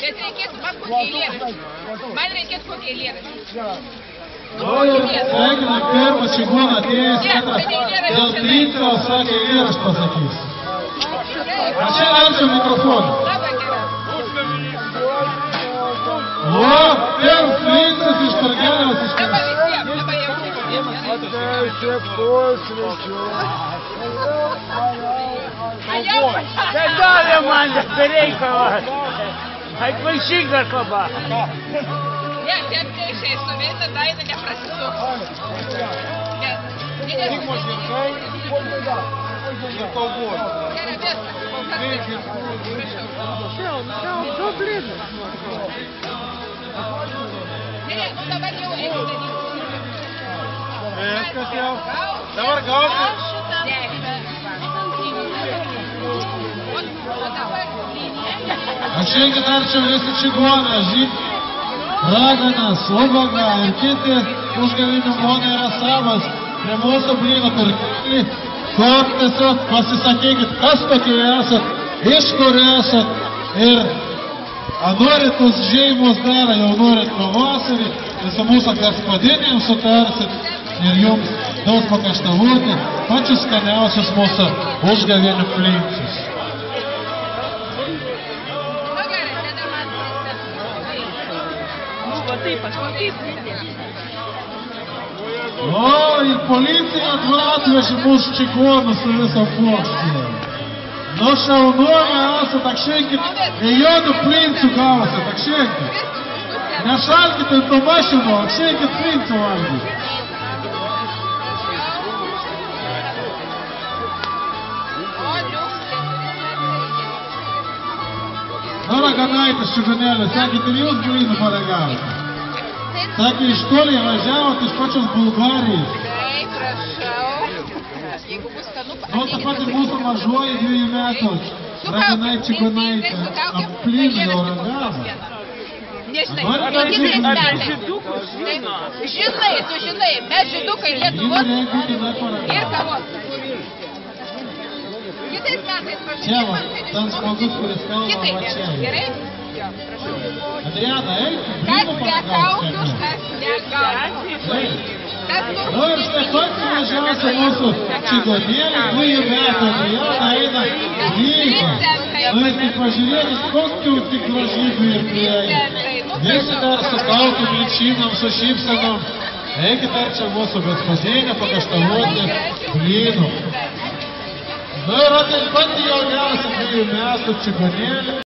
Bet reikės man kokį eilėraštį. Man reikės kokį eilėraštį. Sveikina pirmas čigoną atėjęs, dėl trinko sakė eilėraštį pasakys. Aš čia arčiau mikrofoną. O, pirmas linksas iš Targelės iškės. Atnešė pusryčių. Tai davė man bereikalas. Atvašyk dar kalbą. Ne, tiek neišėjai stovėti, tada jinai neprasisuks. Tikmo žirgai, ir kovoj. Gerai, viskas, kol kas ne, nu dabar jau einu daryti. Viskas jau. Dabar gausi. Atšeikit arčiau visi čigoną, žyt, raganas, ubaga ir kiti užgavinių monai yra savas. Prie mūsų blyno pirkelį, tiesiog pasisakykit, kas tokie esat, iš kur esat ir norit tos žeimus darą, jau norit pavasarį, ir su mūsų gospodinėm sutarsit ir jums daug pakaštavoti pačius skaniausius mūsų užgavinių flinksus. O, ir policija atvežė mūsų čigonus su visą puokštę. Nu, šaunuomė esat, akšėkit, ir jodų plincų gausit, akšėkit. Nešalkit ant to mašino, akšėkit plincų valgyti. Nu, raganaitis čigonėlis, sakėt, ir jūs blynų paragavote. Sakė, iš toli važiavot iš pačios Bulgarijos. Taip, prašau. Jeigu bus skanu, Nu, ta pati mūsų mažoji 2 metų. Raganai čigonaitė. Aplynų jau ragavo. Nežinai, kitais metais. Žinai, tu žinai, mes žydukai Lietuvos ir kavos. Kitais metais prašau. Čia va, ten žmogus, kuris kalba va čia. Gerai? Jo, prašau. Adriana, eik, Kas blynų negautų, paragauti. kas negautų. Kas Nu ir štai pats mažiausia mūsų čigonėlė, 2 metų Adriana eina lygiai. Nu ir tik pažiūrėkit, kokių tik gražybių ir prieina. Visi dar su kaukim, ličinom, su šypsenom. Eikit dar čia mūsų gospodinę pakaštavoti blynų. Nu ir taip pat jauniausia 2 metų čigonėlė.